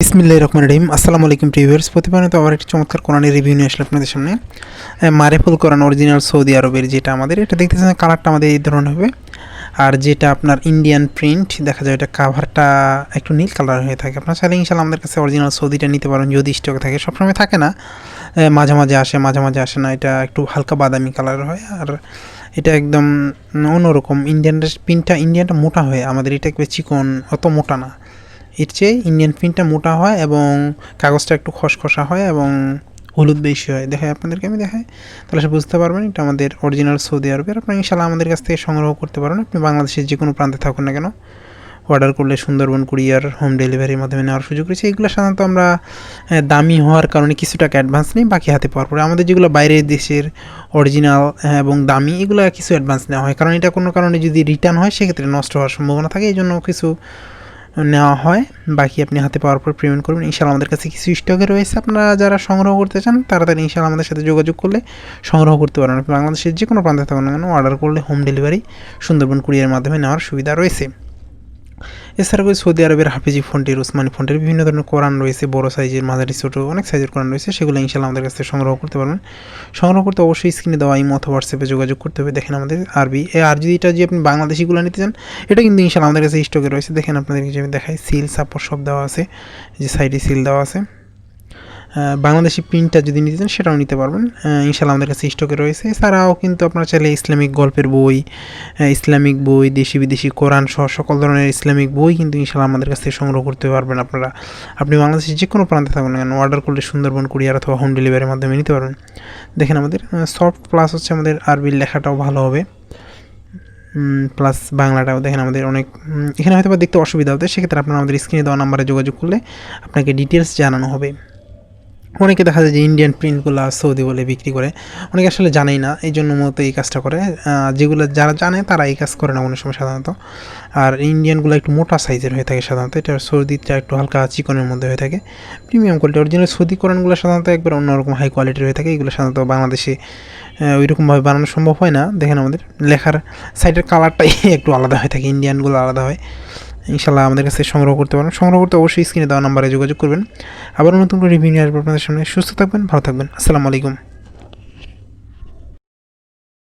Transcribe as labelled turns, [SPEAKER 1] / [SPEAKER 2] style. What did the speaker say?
[SPEAKER 1] বিসমিল্লাহির রহমানির রহিম। আসসালামু আলাইকুম ভিউয়ার্স, প্রতিনিয়ত আবার একটি চমৎকার কোরআনের রিভিউ নিয়ে আসলে আপনাদের সামনে। মারেফুল কোরআন অরিজিনাল সৌদি আরবের যেটা আমাদের, এটা দেখতেছেন কালারটা আমাদের এই ধরনের হবে। আর যেটা আপনার ইন্ডিয়ান প্রিন্ট দেখা যায়, এটা কাভারটা একটু নীল কালার হয়ে থাকে। আপনার চাইলে ইনশাআল্লাহ আমাদের কাছে অরিজিনাল সৌদিটা নিতে পারেন যদি স্টকে থাকে। সবসময় থাকে না, মাঝে মাঝে আসে, মাঝে মাঝে আসে না। এটা একটু হালকা বাদামি কালার হয়, আর এটা একদম অন্যরকম। ইন্ডিয়ানটা মোটা হয়, আমাদের এটা একটু চিকন, অত মোটা না। এর চেয়ে ইন্ডিয়ান প্রিন্টটা মোটা হয় এবং কাগজটা একটু খসখসা হয় এবং হলুদ বেশি হয়। দেখাই আপনাদেরকে, আমি দেখাই, তাহলে সে বুঝতে পারবেন এটা আমাদের অরিজিনাল সৌদি আরবের। আপনারা ইনশাআল্লাহ আমাদের কাছ থেকে সংগ্রহ করতে পারেন। আপনি বাংলাদেশের যে কোনো প্রান্তে থাকুন না কেন, অর্ডার করলে সুন্দরবন কুরিয়ার হোম ডেলিভারির মাধ্যমে নেওয়ার সুযোগ রয়েছে। এগুলো সাধারণত আমরা দামি হওয়ার কারণে কিছু টাকা অ্যাডভান্স নিই, বাকি হাতে পাওয়ার পরে আমাদের যেগুলো বাইরের দেশের অরিজিনাল এবং দামি, এগুলো কিছু অ্যাডভান্স নেওয়া হয়, কারণ এটা কোনো কারণে যদি রিটার্ন হয় সেক্ষেত্রে নষ্ট হওয়ার সম্ভাবনা থাকে, এই জন্য কিছু নেওয়া হয়। বাকি আপনি হাতে পাওয়ার পর পেমেন্ট করবেন। ইনশাআল্লাহ আমাদের কাছে কিছু স্টকে রয়েছে, আপনারা যারা সংগ্রহ করতে চান তাড়াতাড়ি ইনশাআল্লাহ আমাদের সাথে যোগাযোগ করলে সংগ্রহ করতে পারেন। আপনি বাংলাদেশের যে কোনো প্রান্তে থাকুন না কেন, অর্ডার করলে হোম ডেলিভারি সুন্দরবন কুরিয়ারের মাধ্যমে নেওয়ার সুবিধা রয়েছে। এছাড়াও সৌদি আরবের হাফিজি ফন্টের, উসমানী ফন্টের বিভিন্ন ধরনের কোরআন রয়েছে, বড় সাইজের, মাঝারি ছোটো, অনেক সাইজের কোরআন রয়েছে। সেগুলো ইনশাআল্লাহ আমাদের কাছে সংগ্রহ করতে পারবেন। সংগ্রহ করতে অবশ্যই স্ক্রিনে দেওয়া ইমো অথবা হোয়াটসঅ্যাপে যোগাযোগ করতে হবে। দেখেন আমাদের আরবি, আর যদি এটা যে আপনি বাংলাদেশিগুলো নিতে চান, এটা কিন্তু ইনশাআল্লাহ আমাদের কাছে স্টকে রয়েছে। দেখেন আপনাদেরকে যে আমি দেখাই, সিল সাপোর্ট সব দেওয়া আছে, যে সাইডে সিল দেওয়া আছে। বাংলাদেশি প্রিন্টটা যদি নিতে চান সেটাও নিতে পারবেন, ইনশাআল্লাহ আমাদের কাছে স্টকে রয়েছে। এছাড়াও কিন্তু আপনারা চাইলে ইসলামিক গল্পের বই, ইসলামিক বই, দেশি বিদেশি কোরআন সহ সকল ধরনের ইসলামিক বই কিন্তু ইনশাআল্লাহ আমাদের কাছ থেকে সংগ্রহ করতে পারবেন। আপনি বাংলাদেশের যে কোনো প্রান্তে থাকুন না কেন, অর্ডার করলে সুন্দরবন কুরিয়ার অথবা হোম ডেলিভারির মাধ্যমে নিতে পারবেন। দেখেন আমাদের সফট প্লাস হচ্ছে আমাদের আরবির লেখাটাও ভালো হবে, প্লাস বাংলাটাও দেখেন আমাদের অনেক, এখানে হয়তো বা দেখতে অসুবিধা হতে, সেক্ষেত্রে আপনারা আমাদের স্ক্রিনে দেওয়া নাম্বারে যোগাযোগ করলে আপনাকে ডিটেলস জানানো হবে। অনেকে দেখা যায় যে ইন্ডিয়ান প্রিন্টগুলো সৌদি বলে বিক্রি করে, অনেকে আসলে জানেই না, এই জন্য মূলত এই কাজটা করে। যেগুলো যারা জানে তারা এই কাজ করে না কোনো সময় সাধারণত। আর ইন্ডিয়ানগুলো একটু মোটা সাইজের হয়ে থাকে সাধারণত, এটা সৌদিটা একটু হালকা চিকনের মধ্যে হয়ে থাকে, প্রিমিয়াম কোয়ালিটি। অরিজিনাল সৌদি কোরআনগুলো সাধারণত একবার অন্যরকম হাই কোয়ালিটির হয়ে থাকে। এগুলো সাধারণত বাংলাদেশে ওইরকমভাবে বানানো সম্ভব হয় না। দেখেন আমাদের লেখার সাইডের কালারটাই একটু আলাদা হয়ে থাকে, ইন্ডিয়ানগুলো আলাদা হয়। ইনশাআল্লাহ আমাদের কাছে সংগ্রহ করতে পারেন। সংগ্রহ করতে অবশ্যই স্ক্রিনে দেওয়া নাম্বারে যোগাযোগ করবেন। আবার নতুন করে রিভিউ নিয়ে আসবো আপনাদের সামনে। সুস্থ থাকবেন, ভালো থাকবেন। আসসালামু আলাইকুম।